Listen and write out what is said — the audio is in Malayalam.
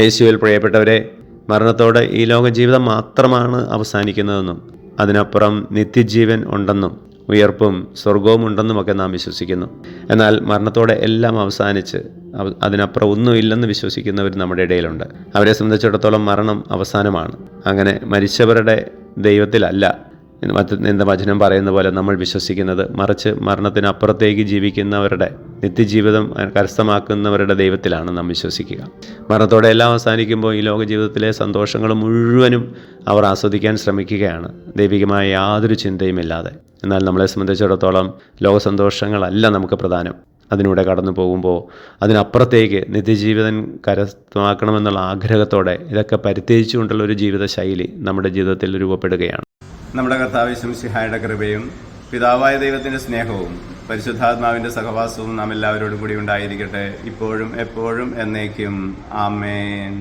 യേശുവിൽ പ്രിയപ്പെട്ടവരെ, മരണത്തോടെ ഈ ലോക ജീവിതം മാത്രമാണ് അവസാനിക്കുന്നതെന്നും അതിനപ്പുറം നിത്യജീവൻ ഉണ്ടെന്നും ഉയർപ്പും സ്വർഗവും ഉണ്ടെന്നുമൊക്കെ നാം വിശ്വസിക്കുന്നു. എന്നാൽ മരണത്തോടെ എല്ലാം അവസാനിച്ച് അതിനപ്പുറം ഒന്നുമില്ലെന്ന് വിശ്വസിക്കുന്നവർ നമ്മുടെ ഇടയിലുണ്ട്. അവരെ സംബന്ധിച്ചിടത്തോളം മരണം അവസാനമാണ്. അങ്ങനെ മരിച്ചവരുടെ ദൈവത്തിലല്ല എന്താ വചനം പറയുന്ന പോലെ നമ്മൾ വിശ്വസിക്കുന്നത്, മറിച്ച് മരണത്തിനപ്പുറത്തേക്ക് ജീവിക്കുന്നവരുടെ നിത്യജീവിതം കരസ്ഥമാക്കുന്നവരുടെ ദൈവത്തിലാണ് നാം വിശ്വസിക്കുക. മരണത്തോടെ എല്ലാം അവസാനിക്കുമ്പോൾ ഈ ലോക ജീവിതത്തിലെ സന്തോഷങ്ങൾ മുഴുവനും അവർ ആസ്വദിക്കാൻ ശ്രമിക്കുകയാണ്, ദൈവികമായ യാതൊരു ചിന്തയുമില്ലാതെ. എന്നാൽ നമ്മളെ സംബന്ധിച്ചിടത്തോളം ലോക സന്തോഷങ്ങളല്ല നമുക്ക് പ്രധാനം. അതിലൂടെ കടന്നു പോകുമ്പോൾ അതിനപ്പുറത്തേക്ക് നിത്യജീവിതം കരസ്ഥമാക്കണമെന്നുള്ള ആഗ്രഹത്തോടെ ഇതൊക്കെ പരിത്യജിച്ചുകൊണ്ടുള്ള ഒരു ജീവിത ശൈലി നമ്മുടെ ജീവിതത്തിൽ രൂപപ്പെടുകയാണ്. നമ്മുടെ കർത്താവ് യേശു മിശിഹായുടെ കൃപയും പിതാവായ ദൈവത്തിൻ്റെ സ്നേഹവും പരിശുദ്ധാത്മാവിൻ്റെ സഹവാസവും നാം എല്ലാവരോടും കൂടി ഉണ്ടായിരിക്കട്ടെ, ഇപ്പോഴും എപ്പോഴും എന്നേക്കും. ആമേൻ.